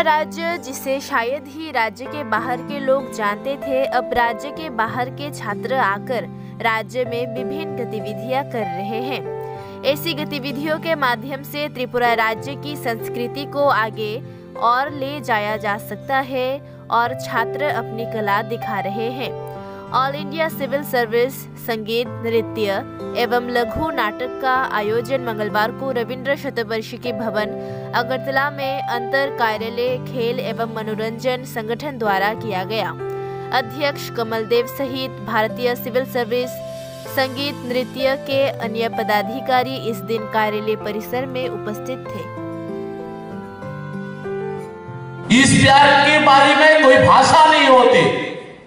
राज्य, जिसे शायद ही राज्य के बाहर के लोग जानते थे, अब राज्य के बाहर के छात्र आकर राज्य में विभिन्न गतिविधियां कर रहे हैं। ऐसी गतिविधियों के माध्यम से त्रिपुरा राज्य की संस्कृति को आगे और ले जाया जा सकता है और छात्र अपनी कला दिखा रहे हैं। ऑल इंडिया सिविल सर्विस संगीत, नृत्य एवं लघु नाटक का आयोजन मंगलवार को रविंद्र शतवार्षिकी भवन अगरतला में अंतर कार्यालय खेल एवं मनोरंजन संगठन द्वारा किया गया। अध्यक्ष कमलदेव सहित भारतीय सिविल सर्विस संगीत नृत्य के अन्य पदाधिकारी इस दिन कार्यालय परिसर में उपस्थित थे। इस प्यार के बारे में कोई भाषा नहीं होती,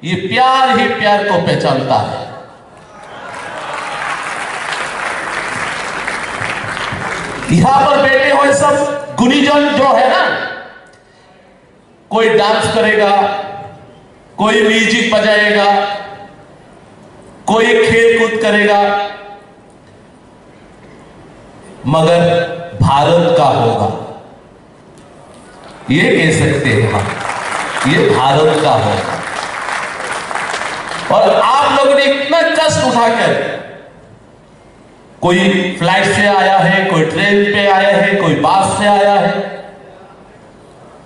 ये प्यार ही प्यार को पहचानता है। यहां पर बैठे हुए सब गुणीजन जो है ना, कोई डांस करेगा, कोई म्यूजिक बजाएगा, कोई खेल कूद करेगा, मगर भारत का होगा, ये कह सकते हैं हम, ये भारत का होगा। और आप लोगों ने इतना कष्ट उठाकर, कोई फ्लाइट से आया है, कोई ट्रेन पे आया है, कोई बस से आया है,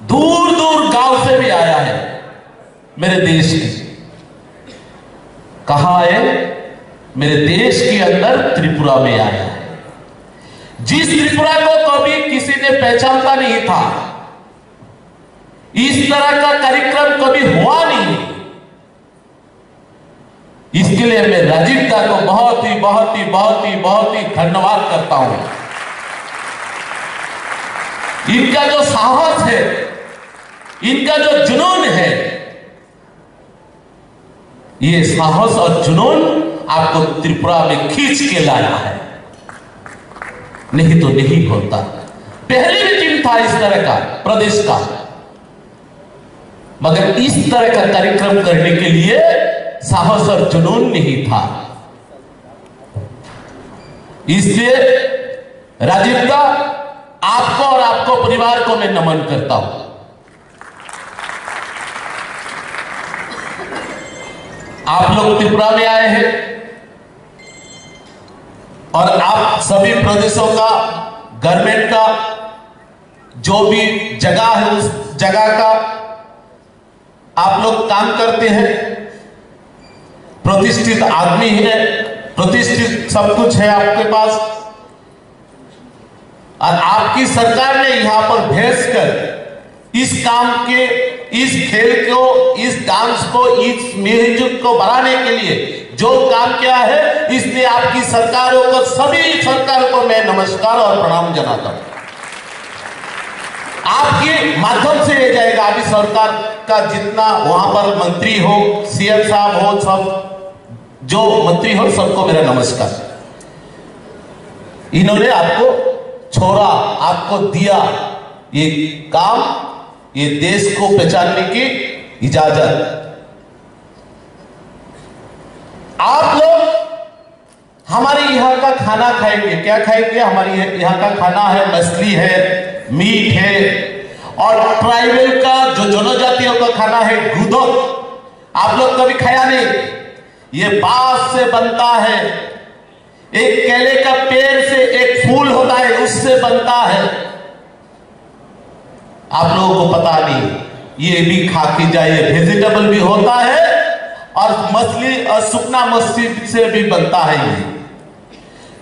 दूर दूर गांव से भी आया है, मेरे देश की। कहां आए? मेरे देश के अंदर त्रिपुरा में आया है। जिस त्रिपुरा को कभी किसी ने पहचानता नहीं था, इस तरह का कार्यक्रम कभी हुआ नहीं। इसके लिए मैं राजीव दा को बहुत ही धन्यवाद करता हूं। इनका जो साहस है, इनका जो जुनून है, ये साहस और जुनून आपको त्रिपुरा में खींच के लाया है, नहीं तो नहीं होता। पहले भी टीम था इस तरह का प्रदेश का, मगर इस तरह का कार्यक्रम करने के लिए साहस और जुनून नहीं था। इसलिए राजीव दा, आपको और आपको परिवार को मैं नमन करता हूं। आप लोग त्रिपुरा में आए हैं और आप सभी प्रदेशों का, गवर्नमेंट का जो भी जगह है, उस जगह का आप लोग काम करते हैं। प्रतिष्ठित आदमी है, प्रतिष्ठित सब कुछ है आपके पास, और आपकी सरकार ने यहां पर भेजकर इस काम के, इस खेल को, इस डांस को, इस म्यूजिक को बढ़ाने के लिए जो काम किया है, इसलिए आपकी सरकारों को, सभी सरकार को मैं नमस्कार और प्रणाम जनाता हूं। आपके माध्यम से ये जाएगा, अभी सरकार का जितना वहां पर मंत्री हो, सीएम साहब हो, सब जो मंत्री हो, सबको मेरा नमस्कार। इन्होंने आपको छोड़ा, आपको दिया ये काम, ये देश को पहचानने की इजाजत। आप लोग हमारे यहाँ का खाना खाएंगे। क्या खाएंगे? हमारे यहाँ का खाना है, मछली है, मीट है, और ट्राइबल का जो जनजातियों का खाना है, गुदक। आप लोग कभी खाया नहीं? ये बांस से बनता है, एक केले का पेड़ से एक फूल होता है, उससे बनता है। आप लोगों को पता नहीं, ये भी खा के जाइए। वेजिटेबल भी होता है और मछली और सुखना मछली से भी बनता है। ये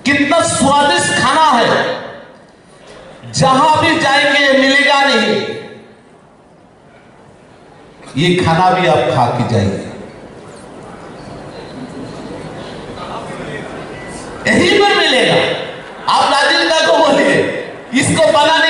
कितना स्वादिष्ट खाना है, जहां भी जाएंगे मिलेगा नहीं। ये खाना भी आप खा के जाइए, यहीं पर मिलेगा। आप राजीव दा को बोलिए, इसको बनाने